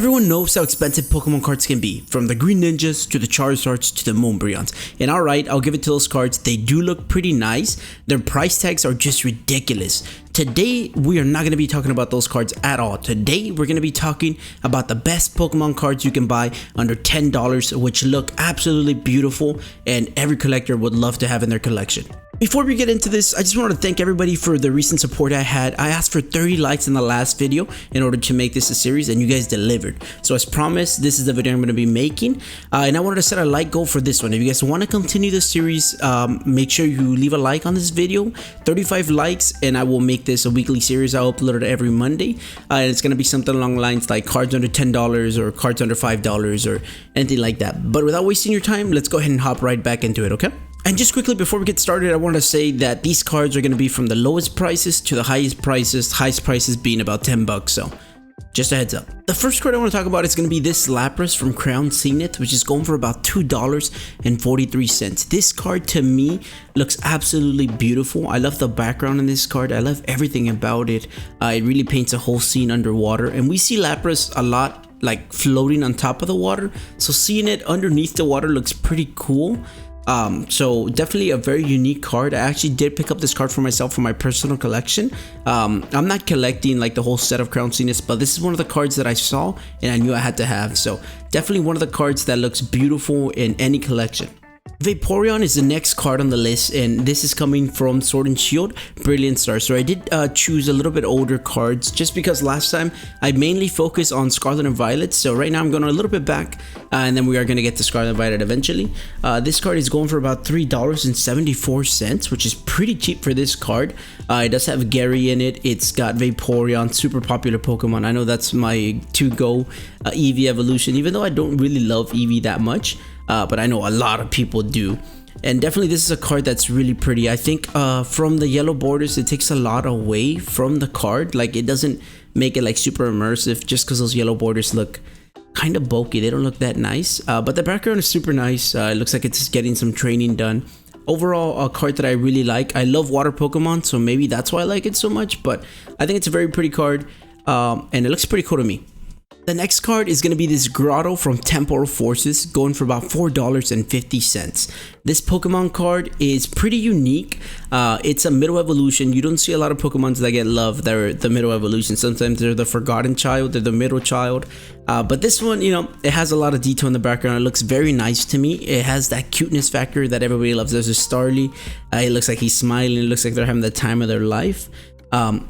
Everyone knows how expensive Pokemon cards can be, from the Green Ninjas to the Charizards to the Moonbreons. And alright, I'll give it to those cards, they do look pretty nice, their price tags are just ridiculous. Today, we are not going to be talking about those cards at all. Today, we're going to be talking about the best Pokemon cards you can buy under $10, which look absolutely beautiful and every collector would love to have in their collection. Before we get into this, I just want to thank everybody for the recent support I had. I asked for 30 likes in the last video in order to make this a series, and you guys delivered. So as promised, this is the video I'm going to be making, and I wanted to set a like goal for this one. If you guys want to continue the series, make sure you leave a like on this video. 35 likes and I will make this a weekly series. I'll upload it every Monday, and it's going to be something along the lines like cards under $10 or cards under $5 or anything like that. But without wasting your time, let's go ahead and hop right back into it, okay? And just quickly before we get started, I want to say that these cards are going to be from the lowest prices to the highest prices being about 10 bucks, so just a heads up. The first card I want to talk about is going to be this Lapras from Chansey, which is going for about $2.43. This card to me looks absolutely beautiful. I love the background in this card. I love everything about it. It really paints a whole scene underwater, and we see Lapras a lot like floating on top of the water, so seeing it underneath the water looks pretty cool. So definitely a very unique card. I actually did pick up this card for myself for my personal collection. I'm not collecting like the whole set of Chansey, but this is one of the cards that I saw and I knew I had to have. So definitely one of the cards that looks beautiful in any collection. Vaporeon is the next card on the list, and this is coming from Sword and Shield Brilliant Star. So I did choose a little bit older cards just because last time I mainly focused on Scarlet and Violet. So right now I'm going a little bit back, and then we are going to get to Scarlet and Violet eventually. This card is going for about $3.74, which is pretty cheap for this card. It does have Gary in it. It's got Vaporeon, super popular Pokemon. I know that's my to-go Eevee evolution, even though I don't really love Eevee that much. But I know a lot of people do, and definitely this is a card that's really pretty. I think from the yellow borders, it takes a lot away from the card. Like, it doesn't make it like super immersive just because those yellow borders look kind of bulky. They don't look that nice, but the background is super nice. It looks like it's getting some training done. Overall, a card that I really like. I love water Pokemon, so maybe that's why I like it so much, but I think it's a very pretty card, and it looks pretty cool to me. The next card is going to be this Grotle from Temporal Forces, going for about $4.50. This Pokemon card is pretty unique. It's a middle evolution. You don't see a lot of Pokemons that get love that are the middle evolution. Sometimes they're the forgotten child, they're the middle child. But this one, you know, it has a lot of detail in the background. It looks very nice to me. It has that cuteness factor that everybody loves. There's a Starly. It looks like he's smiling. It looks like they're having the time of their life.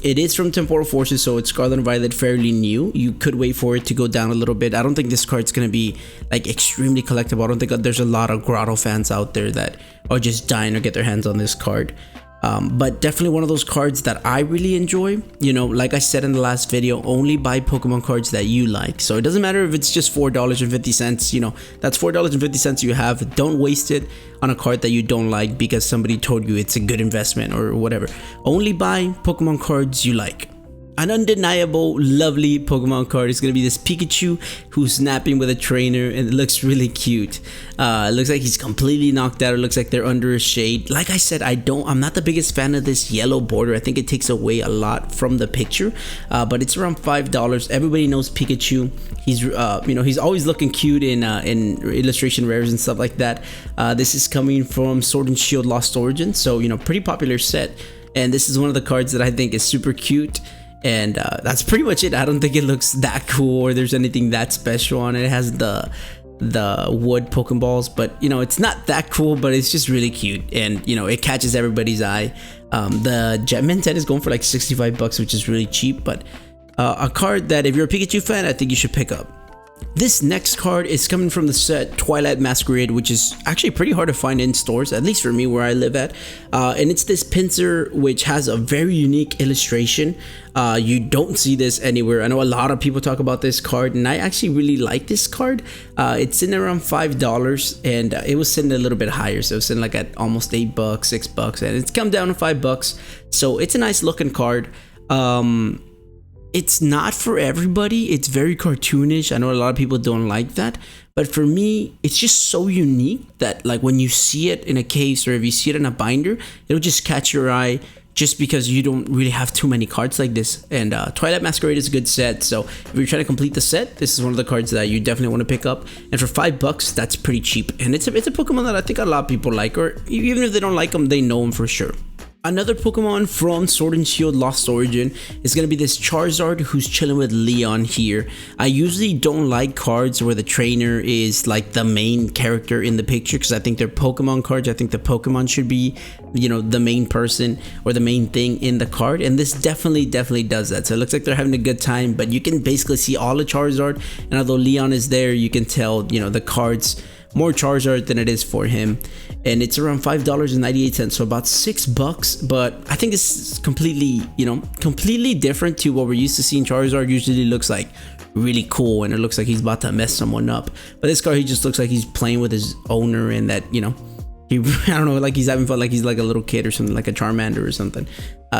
It is from Temporal Forces, so it's Scarlet and Violet, fairly new. You could wait for it to go down a little bit. I don't think this card's gonna be like extremely collectible. I don't think there's a lot of Grotle fans out there that are just dying to get their hands on this card. But definitely one of those cards that I really enjoy. You know, like I said in the last video, only buy Pokemon cards that you like. So it doesn't matter if it's just $4.50, you know, that's $4.50 you have. Don't waste it on a card that you don't like because somebody told you it's a good investment or whatever. Only buy Pokemon cards you like. An undeniable, lovely Pokemon card is going to be this Pikachu who's snapping with a trainer, and it looks really cute. It looks like he's completely knocked out. It looks like they're under a shade. Like I said, I'm not the biggest fan of this yellow border. I think it takes away a lot from the picture, but it's around $5. Everybody knows Pikachu. He's you know, he's always looking cute in illustration rares and stuff like that. This is coming from Sword and Shield Lost Origins, so you know, pretty popular set, and this is one of the cards that I think is super cute. And that's pretty much it. I don't think it looks that cool or there's anything that special on it. It has the wood Pokeballs, but you know, it's not that cool, but it's just really cute, and you know, it catches everybody's eye. The Jetman set is going for like 65 bucks, which is really cheap, but a card that if you're a Pikachu fan, I think you should pick up. This next card is coming from the set Twilight Masquerade, which is actually pretty hard to find in stores, at least for me where I live at. And it's this Pinsir, which has a very unique illustration. You don't see this anywhere. I know a lot of people talk about this card, and I actually really like this card. It's sitting around $5, and it was sitting a little bit higher, so it was sitting like at almost $8, $6, and it's come down to $5. So it's a nice looking card. It's not for everybody. It's very cartoonish. I know a lot of people don't like that, but for me, it's just so unique that like when you see it in a case or if you see it in a binder, it'll just catch your eye just because you don't really have too many cards like this. And Twilight Masquerade is a good set, so if you're trying to complete the set, this is one of the cards that you definitely want to pick up. And for $5, that's pretty cheap, and it's a Pokemon that I think a lot of people like, or even if they don't like them, they know them for sure. Another Pokemon from Sword and Shield Lost Origin is going to be this Charizard who's chilling with Leon here. I usually don't like cards where the trainer is like the main character in the picture, because I think they're Pokemon cards. I think the Pokemon should be, you know, the main person or the main thing in the card, and this definitely does that. So it looks like they're having a good time, but you can basically see all of Charizard, and although Leon is there, you can tell, you know, the cards more Charizard than it is for him. And it's around $5.98, so about $6. But I think it's completely, you know, completely different to what we're used to seeing. Charizard usually looks like really cool, and it looks like he's about to mess someone up. But this card, he just looks like he's playing with his owner, and that, you know, I don't know, like he's having fun, like he's like a little kid or something, like a Charmander or something.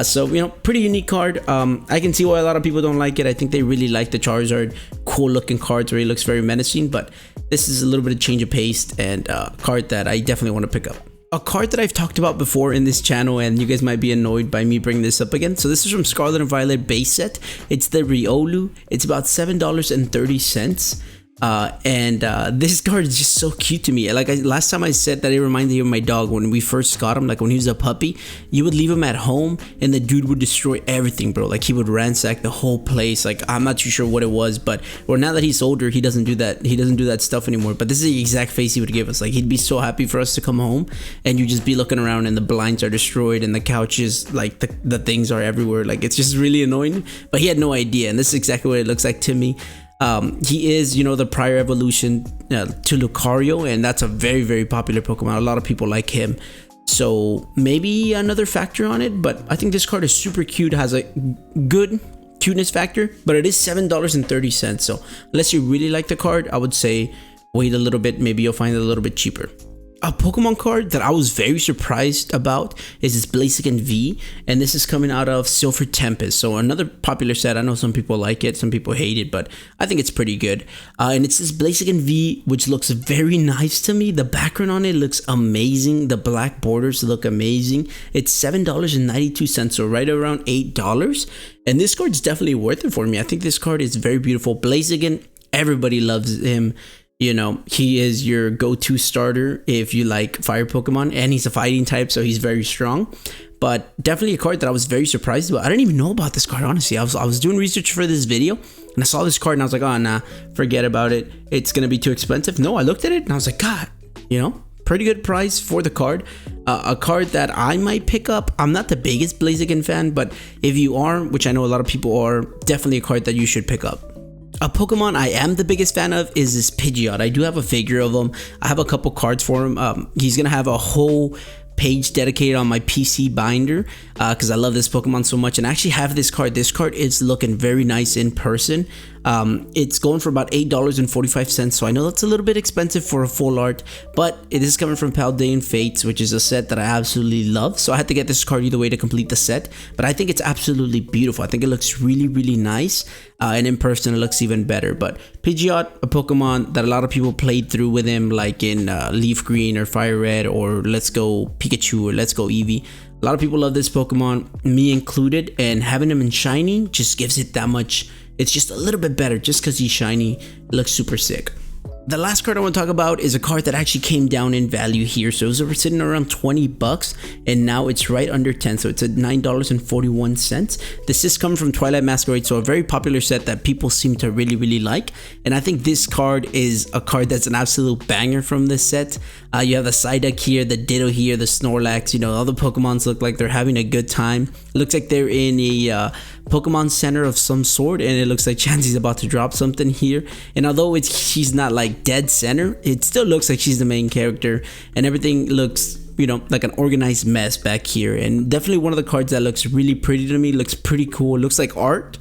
So, you know, pretty unique card. I can see why a lot of people don't like it. I think they really like the Charizard cool looking cards where he looks very menacing, but this is a little bit of change of pace, and a card that I definitely want to pick up. A card that I've talked about before in this channel, and you guys might be annoyed by me bringing this up again. So this is from Scarlet and Violet base set. It's the Riolu. It's about $7.30. This card is just so cute to me. Like last time I said that it reminded me of my dog when we first got him. Like when he was a puppy, you would leave him at home and the dude would destroy everything, bro. Like he would ransack the whole place. Like I'm not too sure what it was, but well, now that he's older, he doesn't do that. He doesn't do that stuff anymore. But this is the exact face he would give us. Like he'd be so happy for us to come home, and you just be looking around and the blinds are destroyed and the couches, like the things are everywhere. Like it's just really annoying. But he had no idea, and this is exactly what it looks like to me. He is, you know, the prior evolution to Lucario, and that's a very popular Pokemon. A lot of people like him, so maybe another factor on it. But I think this card is super cute, has a good cuteness factor, but it is $7.30. So unless you really like the card, I would say wait a little bit, maybe you'll find it a little bit cheaper. A Pokemon card that I was very surprised about is this Blaziken V, and this is coming out of Silver Tempest. So another popular set. I know some people like it, some people hate it, but I think it's pretty good. And it's this Blaziken V, which looks very nice to me. The background on it looks amazing. The black borders look amazing. It's $7.92, so right around $8. And this card's definitely worth it for me. I think this card is very beautiful. Blaziken, everybody loves him. You know, he is your go-to starter if you like fire Pokemon, and he's a fighting type, so he's very strong. But definitely a card that I was very surprised about. I didn't even know about this card, honestly. I was doing research for this video, and I saw this card, and I was like, oh, nah, forget about it. It's going to be too expensive. No, I looked at it, and I was like, God, you know, pretty good price for the card. A card that I might pick up. I'm not the biggest Blaziken fan, but if you are, which I know a lot of people are, definitely a card that you should pick up. A Pokemon I am the biggest fan of is this Pidgeot. I do have a figure of him. I have a couple cards for him. He's gonna have a whole page dedicated on my PC binder because I love this Pokemon so much, and I actually have this card. This card is looking very nice in person. It's going for about $8.45, so I know that's a little bit expensive for a full art, but it is coming from Paldean Fates, which is a set that I absolutely love. So I had to get this card either way to complete the set, but I think it's absolutely beautiful. I think it looks really nice, and in person it looks even better. But Pidgeot, a Pokemon that a lot of people played through with him, like in Leaf Green or Fire Red, or Let's Go Pikachu or Let's Go Eevee. A lot of people love this Pokemon, me included, and having him in shiny just gives it that much. It's just a little bit better just because he's shiny. It looks super sick. The last card I want to talk about is a card that actually came down in value here. So it was sitting around $20, and now it's right under 10. So it's at $9.41. This is coming from Twilight Masquerade, so a very popular set that people seem to really like. And I think this card is a card that's an absolute banger from this set. You have the Psyduck here, the Ditto here, the Snorlax. You know, all the Pokemons look like they're having a good time. It looks like they're in a Pokemon Center of some sort, and it looks like Chansey's about to drop something here. And although she's not like dead center, it still looks like she's the main character, and everything looks, you know, like an organized mess back here. And definitely one of the cards that looks really pretty to me. Looks pretty cool. It looks like art.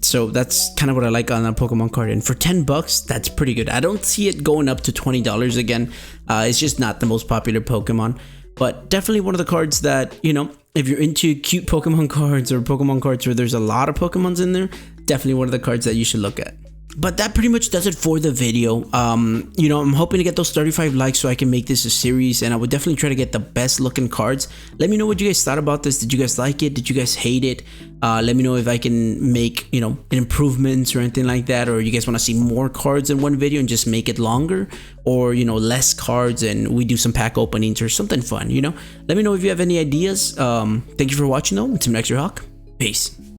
So that's kind of what I like on a Pokemon card, and for $10, that's pretty good. I don't see it going up to $20 again. It's just not the most popular Pokemon, but definitely one of the cards that, you know, if you're into cute Pokemon cards or Pokemon cards where there's a lot of Pokemons in there, definitely one of the cards that you should look at. But that pretty much does it for the video. You know, I'm hoping to get those 35 likes so I can make this a series, and I would definitely try to get the best looking cards. Let me know what you guys thought about this. Did you guys like it? Did you guys hate it? Let me know if I can make, you know, improvements or anything like that, or you guys want to see more cards in one video and just make it longer, or, you know, less cards and we do some pack openings or something fun, you know. Let me know if you have any ideas. Thank you for watching though. Until next year, Hawk. Peace.